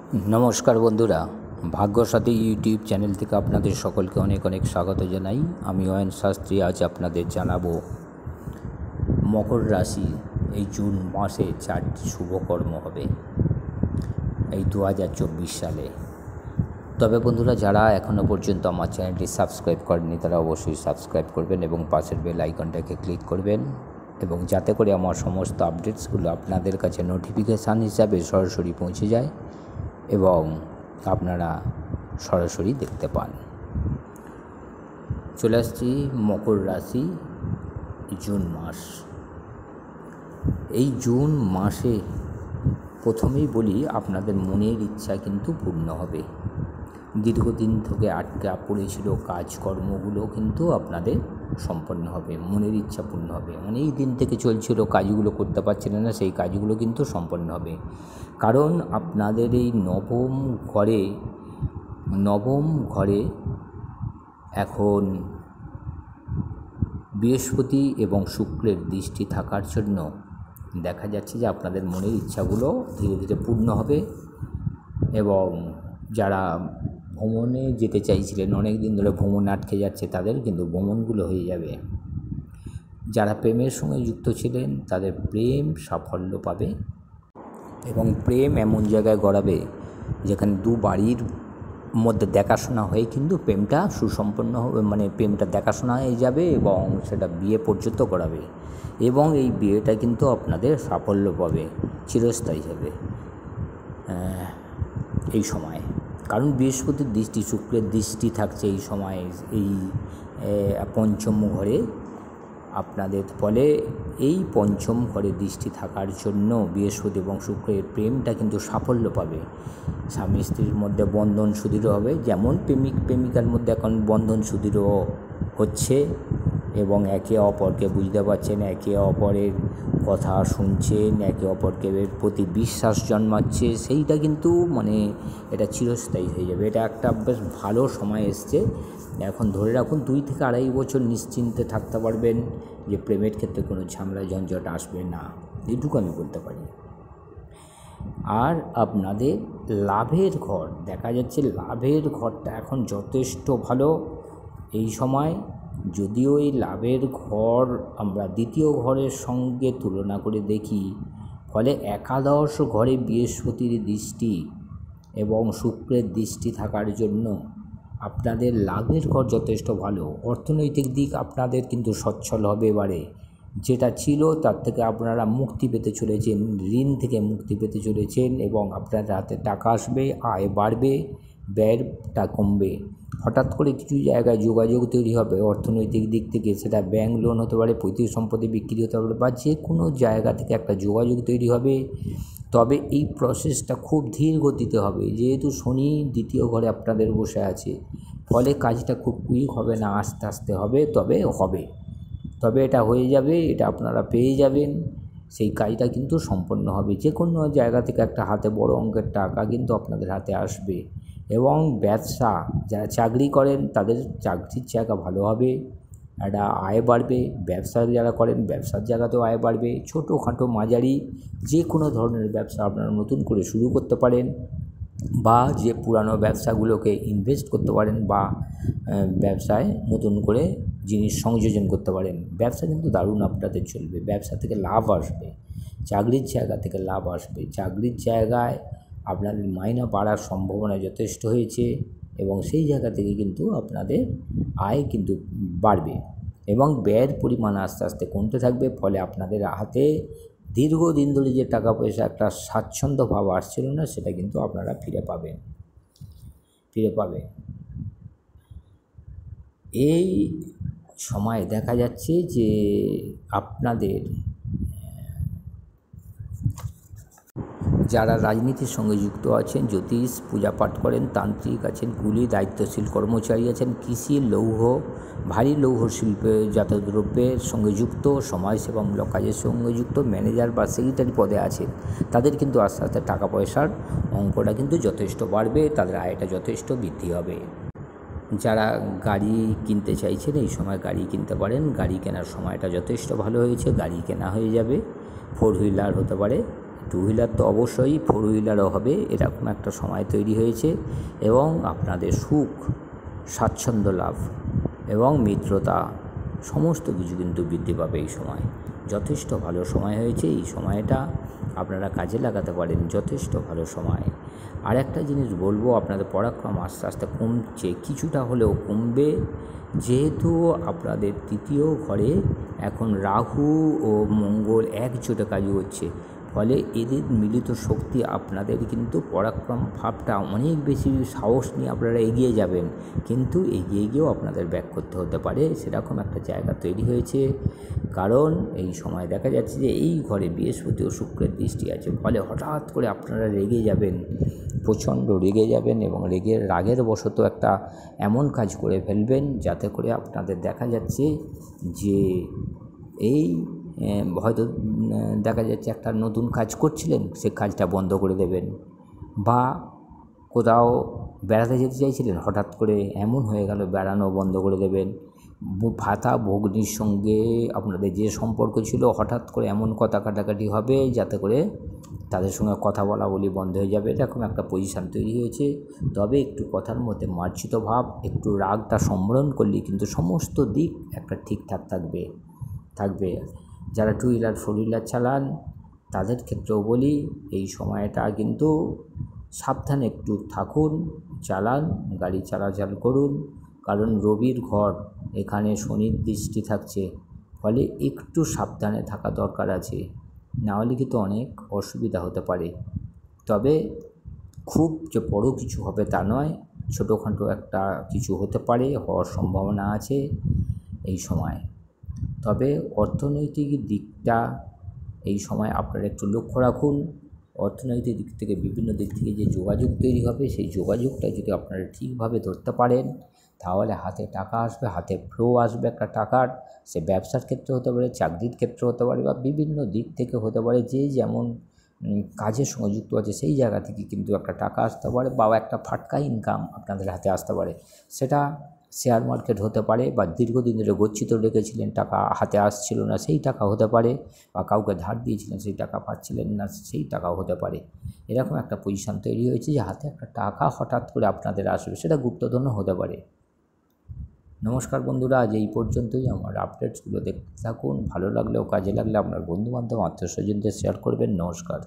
নমস্কার বন্ধুরা, ভাগ্যসাথী YouTube channel থেকে আপনাদের সকলকে অনেক অনেক স্বাগত জানাই। আমি অয়ন শাস্ত্রী। আজ আপনাদের জানাবো মকর রাশি এই জুন মাসে 4টি শুভকর্ম হবে এই 2024 সালে। তবে বন্ধুরা, যারা এখনও পর্যন্ত আমার চ্যানেলটি সাবস্ক্রাইব করেননি তারা অবশ্যই সাবস্ক্রাইব করবেন এবং পাশের বেল আইকনটাকে ক্লিক করবেন, এবং যাতে করে আমার সমস্ত আপডেটসগুলো আপনাদের কাছে নোটিফিকেশান হিসাবে সরাসরি পৌঁছে যায় এবং আপনারা সরাসরি দেখতে পান। চলে আসছি মকর রাশি, জুন মাস। এই জুন মাসে প্রথমেই বলি, আপনাদের মনের ইচ্ছা কিন্তু পূর্ণ হবে। দীর্ঘদিন থেকে আটকা পড়েছিল কাজকর্মগুলো কিন্তু আপনাদের সম্পন্ন হবে, মনের ইচ্ছা পূর্ণ হবে। অনেক দিন থেকে চলছিল, কাজগুলো করতে পারছিলেন না, সেই কাজগুলো কিন্তু সম্পন্ন হবে। কারণ আপনাদের এই নবম ঘরে এখন বৃহস্পতি এবং শুক্রের দৃষ্টি থাকার জন্য দেখা যাচ্ছে যে আপনাদের মনের ইচ্ছাগুলো ধীরে ধীরে পূর্ণ হবে। এবং যারা ভ্রমণে যেতে চাইছিলেন, অনেক দিন ধরে ভ্রমণে আটকে যাচ্ছে, তাদের কিন্তু ভ্রমণগুলো হয়ে যাবে। যারা প্রেমের সঙ্গে যুক্ত ছিলেন তাদের প্রেম সাফল্য পাবে, এবং প্রেম এমন জায়গায় গড়াবে যেখানে দু বাড়ির মধ্যে দেখাশোনা হয়ে কিন্তু প্রেমটা সুসম্পন্ন হবে, মানে প্রেমটা দেখাশোনা হয়ে যাবে এবং সেটা বিয়ে পর্যন্ত গড়াবে। এবং এই বিয়েটা কিন্তু আপনাদের সাফল্য পাবে, চিরস্থায়ী হবে এই সময়। কারণ বৃহস্পতির দৃষ্টি, শুক্রের দৃষ্টি থাকছে এই সময়, এই পঞ্চম ঘরে আপনাদের। ফলে এই পঞ্চম ঘরে দৃষ্টি থাকার জন্য বৃহস্পতি এবং শুক্রের প্রেমটা কিন্তু সাফল্য পাবে। স্বামী স্ত্রীর মধ্যে বন্ধন সুদৃঢ় হবে, যেমন প্রেমিক প্রেমিকার মধ্যে এখন বন্ধন সুদৃঢ় হচ্ছে এবং একে অপরকে বুঝতে পারছেন, একে অপরের কথা শুনছেন, একে অপরকে প্রতি বিশ্বাস জন্মাচ্ছে। সেইটা কিন্তু এটা চিরস্থায়ী হয়ে যাবে। এটা একটা বেশ ভালো সময় এসছে। এখন ধরে রাখুন 2 থেকে 2.5 বছর নিশ্চিন্তে থাকতে পারবেন যে প্রেমের ক্ষেত্রে কোনো ঝামেলা ঝঞ্ঝট আসবে না, এইটুকু আমি বলতে পারি। আর আপনাদের লাভের ঘর দেখা যাচ্ছে, লাভের ঘরটা এখন যথেষ্ট ভালো এই সময়। যদিও এই লাভের ঘর আমরা দ্বিতীয় ঘরের সঙ্গে তুলনা করে দেখি, ফলে একাদশ ঘরে বৃহস্পতির দৃষ্টি এবং শুক্রের দৃষ্টি থাকার জন্য আপনাদের লাভের ঘর যথেষ্ট ভালো। অর্থনৈতিক দিক আপনাদের কিন্তু সচ্ছল হবে এবারে। যেটা ছিল তার থেকে আপনারা মুক্তি পেতে চলেছেন, ঋণ থেকে মুক্তি পেতে চলেছেন, এবং আপনাদের হাতে টাকা আসবে, আয় বাড়বে, ব্যয়টা কমবে। হঠাৎ করে কিছু জায়গায় যোগাযোগ তৈরি হবে অর্থনৈতিক দিক থেকে, সেটা ব্যাংক লোন হতে পারে, পৈতৃক সম্পত্তি বিক্রি হতে পারে, বা যে কোনো জায়গা থেকে একটা যোগাযোগ তৈরি হবে। তবে এই প্রসেসটা খুব ধীর গতিতে হবে, যেহেতু শনি দ্বিতীয় ঘরে আপনাদের বসে আছে। ফলে কাজটা খুব কুইক হবে না, আস্তে আস্তে হবে, তবে এটা হয়ে যাবে, এটা আপনারা পেয়ে যাবেন। সেই কাজটা কিন্তু সম্পন্ন হবে। যে কোনো জায়গা থেকে একটা হাতে বড় অঙ্কের টাকা কিন্তু আপনাদের হাতে আসবে। এবং ব্যবসা, যারা চাকরি করেন তাদের চাকরির জায়গা ভালো হবে, একটা আয় বাড়বে। ব্যবসা যারা করেন ব্যবসার জায়গাতেও আয় বাড়বে। ছোটোখাটো মাঝারি যে কোনো ধরনের ব্যবসা আপনারা নতুন করে শুরু করতে পারেন, বা যে পুরানো ব্যবসাগুলোকে ইনভেস্ট করতে পারেন, বা ব্যবসায় নতুন করে জিনিস সংযোজন করতে পারেন। ব্যবসা কিন্তু দারুণ আপনাদের চলবে, ব্যবসা থেকে লাভ আসবে, চাকরির জায়গা থেকে লাভ আসবে। চাকরির জায়গায় আপনাদের মাইনে বাড়ার সম্ভাবনা যথেষ্ট হয়েছে, এবং সেই জায়গা থেকে কিন্তু আপনাদের আয় কিন্তু বাড়বে, এবং ব্যয়ের পরিমাণ আস্তে আস্তে কমতে থাকবে। ফলে আপনাদের হাতে দীর্ঘদিন ধরে যে টাকা পয়সা একটা স্বাচ্ছন্দ্য ভাব আসছিল না, সেটা কিন্তু আপনারা ফিরে পাবেন। এই সময় দেখা যাচ্ছে যে আপনাদের যারা রাজনীতির সঙ্গে যুক্ত আছেন, জ্যোতিষ, পূজাপাঠ করেন, তান্ত্রিক আছেন, কুলি, দায়িত্বশীল কর্মচারী আছেন, কৃষি, লৌহ, ভারী লৌহ শিল্পে জাত দ্রব্যের সঙ্গে যুক্ত, সমাজসেবামূলক কাজের সঙ্গে যুক্ত, ম্যানেজার বা সেক্রেটারি পদে আছেন, তাদের কিন্তু আস্তে আস্তে টাকা পয়সার অঙ্কটা কিন্তু যথেষ্ট বাড়বে, তাদের আয়টা যথেষ্ট বৃদ্ধি হবে। যারা গাড়ি কিনতে চাইছেন এই সময় গাড়ি কিনতে পারেন। গাড়ি কেনার সময়টা যথেষ্ট ভালো হয়েছে, গাড়ি কেনা হয়ে যাবে। 4 হুইলার হতে পারে, টু হুইলার তো অবশ্যই, ফোর হুইলারও হবে, এরকম একটা সময় তৈরি হয়েছে। এবং আপনাদের সুখ, স্বাচ্ছন্দ্য লাভ এবং মিত্রতা সমস্ত কিছু কিন্তু বৃদ্ধি পাবে এই সময়। যথেষ্ট ভালো সময় হয়েছে, এই সময়টা আপনারা কাজে লাগাতে পারেন, যথেষ্ট ভালো সময়। আর একটা জিনিস বলবো, আপনাদের পরাক্রম আস্তে আস্তে কমছে, কিছুটা হলেও কমবে, যেহেতু আপনাদের তৃতীয় ঘরে এখন রাহু ও মঙ্গল একজোটে কাজ করছে, ফলে এদের মিলিত শক্তি আপনাদের কিন্তু পরাক্রম ভাবটা অনেক বেশি সাহস নিয়ে আপনারা এগিয়ে যাবেন, কিন্তু এগিয়ে গিয়েও আপনাদের ব্যাক করতে হতে পারে, সেরকম একটা জায়গা তৈরি হয়েছে। কারণ এই সময় দেখা যাচ্ছে যে এই ঘরে বৃহস্পতি ও শুক্রের দৃষ্টি আছে, ফলে হঠাৎ করে আপনারা রেগে যাবেন, প্রচণ্ড রেগে যাবেন এবং রাগের বশত একটা এমন কাজ করে ফেলবেন যাতে করে আপনাদের দেখা যাচ্ছে যে এই হয়তো দেখা যাচ্ছে একটা নতুন কাজ করছিলেন, সে কাজটা বন্ধ করে দেবেন, বা কোথাও বেড়াতে যেতে চাইছিলেন, হঠাৎ করে এমন হয়ে গেল বেড়ানো বন্ধ করে দেবেন। ভাতা ভগ্নির সঙ্গে আপনাদের যে সম্পর্ক ছিল, হঠাৎ করে এমন কথা কাটাকাটি হবে যাতে করে তাদের সঙ্গে কথা বলা বলি বন্ধ হয়ে যাবে, এরকম একটা পজিশান তৈরি হয়েছে। তবে একটু কথার মধ্যে মার্জিত ভাব, একটু রাগটা সম্বরণ করলে কিন্তু সমস্ত দিক একটা ঠিকঠাক থাকবে। যারা টু হুইলার ফোর হুইলার চালান তাদের ক্ষেত্রেও বলি, এই সময়টা কিন্তু সাবধানে একটু থাকুন, চালান, গাড়ি চলাচল করুন, কারণ রবির ঘর, এখানে শনির দৃষ্টি থাকছে, ফলে একটু সাবধানে থাকা দরকার আছে, নাহলে কিন্তু অনেক অসুবিধা হতে পারে। তবে খুব যে বড় কিছু হবে তা নয়, ছোটোখাটো একটা কিছু হতে পারে, হওয়ার সম্ভাবনা আছে এই সময়। তবে অর্থনৈতিক দিকটা এই সময় আপনারা একটু লক্ষ্য রাখুন। অর্থনৈতিক দিক থেকে বিভিন্ন দিক থেকে যে যোগাযোগ তৈরি হবে, সেই যোগাযোগটা যদি আপনারা ঠিকভাবে ধরতে পারেন, তাহলে হাতে টাকা আসবে, হাতে ফ্লো আসবে একটা টাকার। সে ব্যবসার ক্ষেত্রে হতে পারে, চাকরির ক্ষেত্রে হতে পারে, বা বিভিন্ন দিক থেকে হতে পারে, যে যেমন কাজের সঙ্গে যুক্ত আছে সেই জায়গা থেকে কিন্তু একটা টাকা আসতে পারে, বা একটা ফাটকা ইনকাম আপনাদের হাতে আসতে পারে। সেটা শেয়ার মার্কেট হতে পারে, বা দীর্ঘদিন ধরে গচ্ছিত রেখেছিলেন, টাকা হাতে আসছিল না, সেই টাকা হতে পারে, বা কাউকে ধার দিয়েছিলেন, সেই টাকা পাচ্ছিলেন না, সেই টাকাও হতে পারে। এরকম একটা পজিশান তৈরি হয়েছে যে হাতে একটা টাকা হঠাৎ করে আপনাদের আসবে, সেটা গুপ্তধনও হতে পারে। নমস্কার বন্ধুরা, আজ এই পর্যন্তই। আমার আপডেটসগুলো দেখতে থাকুন, ভালো লাগলেও কাজে লাগলে আপনার বন্ধুবান্ধব আত্মীয়স্বজনদের শেয়ার করবেন। নমস্কার।